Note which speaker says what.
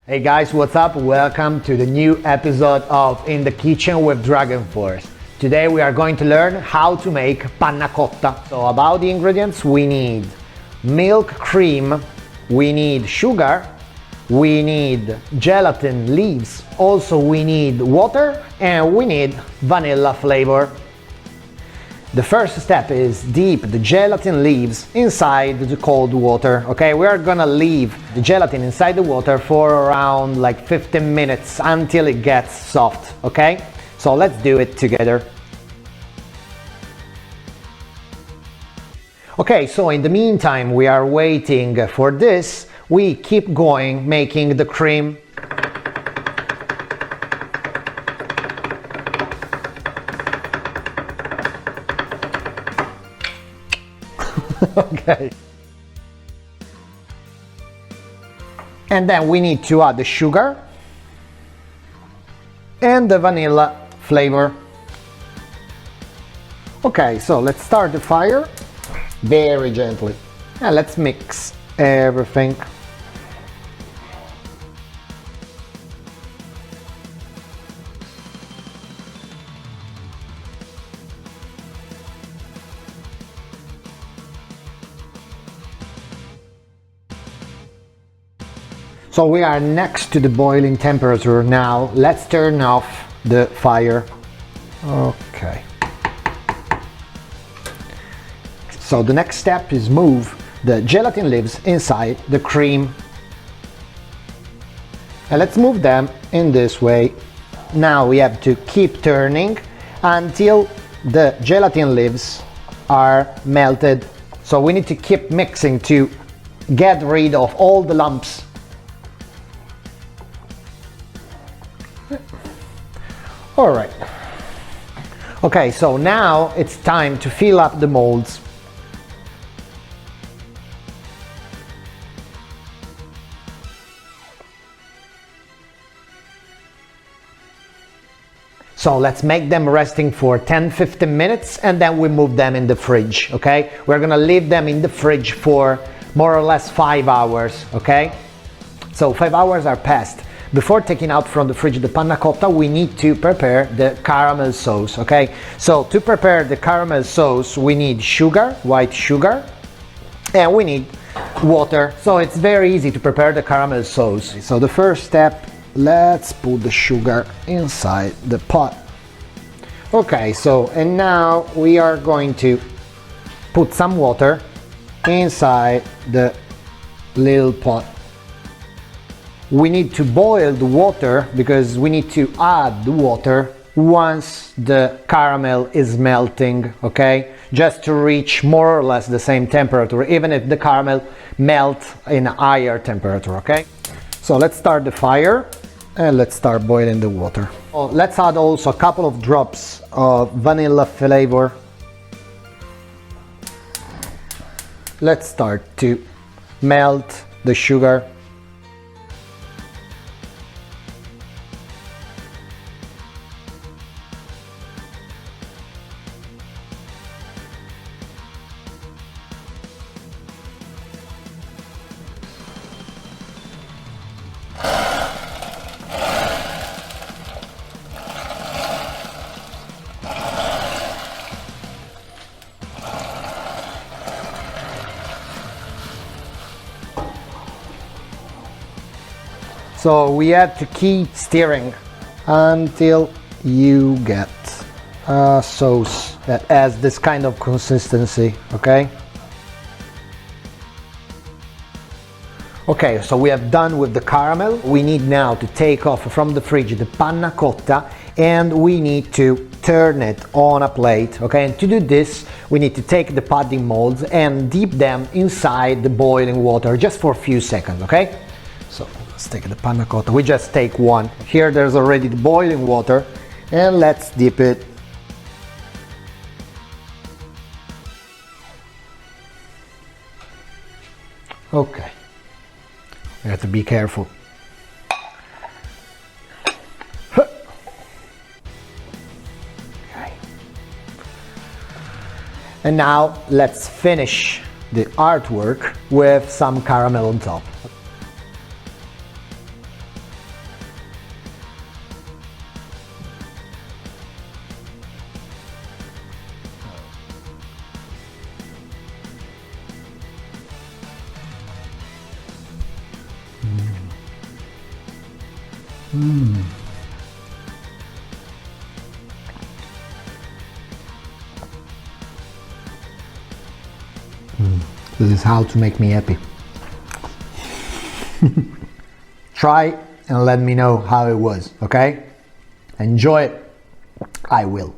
Speaker 1: Hey guys, what's up? Welcome to the new episode of In the Kitchen with DragonForce. Today we are going to learn how to make panna cotta. So about the ingredients, we need milk cream, we need sugar, we need gelatin leaves, also we need water, and we need vanilla flavor. The first step is dip the gelatin leaves inside the cold water. Okay, we are gonna leave the gelatin inside the water for around like 15 minutes until it gets soft. Okay, so let's do it together. Okay, so in the meantime we are waiting for this. We keep going making the cream. Okay. And then we need to add the sugar and the vanilla flavor. Okay, so let's start the fire very gently and let's mix everything. So we are next to the boiling temperature now. Let's turn off the fire. Okay. So the next step is move the gelatin leaves inside the cream. And let's move them in this way. Now we have to keep turning until the gelatin leaves are melted. So we need to keep mixing to get rid of all the lumps. All right. Okay, so now it's time to fill up the molds. So let's make them resting for 10-15 minutes and then we move them in the fridge, okay? We're gonna leave them in the fridge for more or less 5 hours, okay? So 5 hours are passed. Before taking out from the fridge the panna cotta, we need to prepare the caramel sauce, okay? So to prepare the caramel sauce, we need sugar, white sugar, and we need water. So it's very easy to prepare the caramel sauce. So the first step, let's put the sugar inside the pot. Okay, so and now we are going to put some water inside the little pot. We need to boil the water because we need to add the water once the caramel is melting, okay? Just to reach more or less the same temperature, even if the caramel melts in a higher temperature, okay? So let's start the fire and let's start boiling the water. Oh, let's add also a couple of drops of vanilla flavor. Let's start to melt the sugar. So we have to keep stirring until you get a sauce that has this kind of consistency, okay? Okay, so we have done with the caramel. We need now to take off from the fridge the panna cotta and we need to turn it on a plate, okay? And to do this, we need to take the pudding molds and dip them inside the boiling water just for a few seconds, okay? So let's take the panna cotta. We just take one. Here there's already the boiling water and let's dip it. Okay. You have to be careful. Okay. And now let's finish the artwork with some caramel on top. This is how to make me happy. Try and let me know how it was, okay? Enjoy it. I will.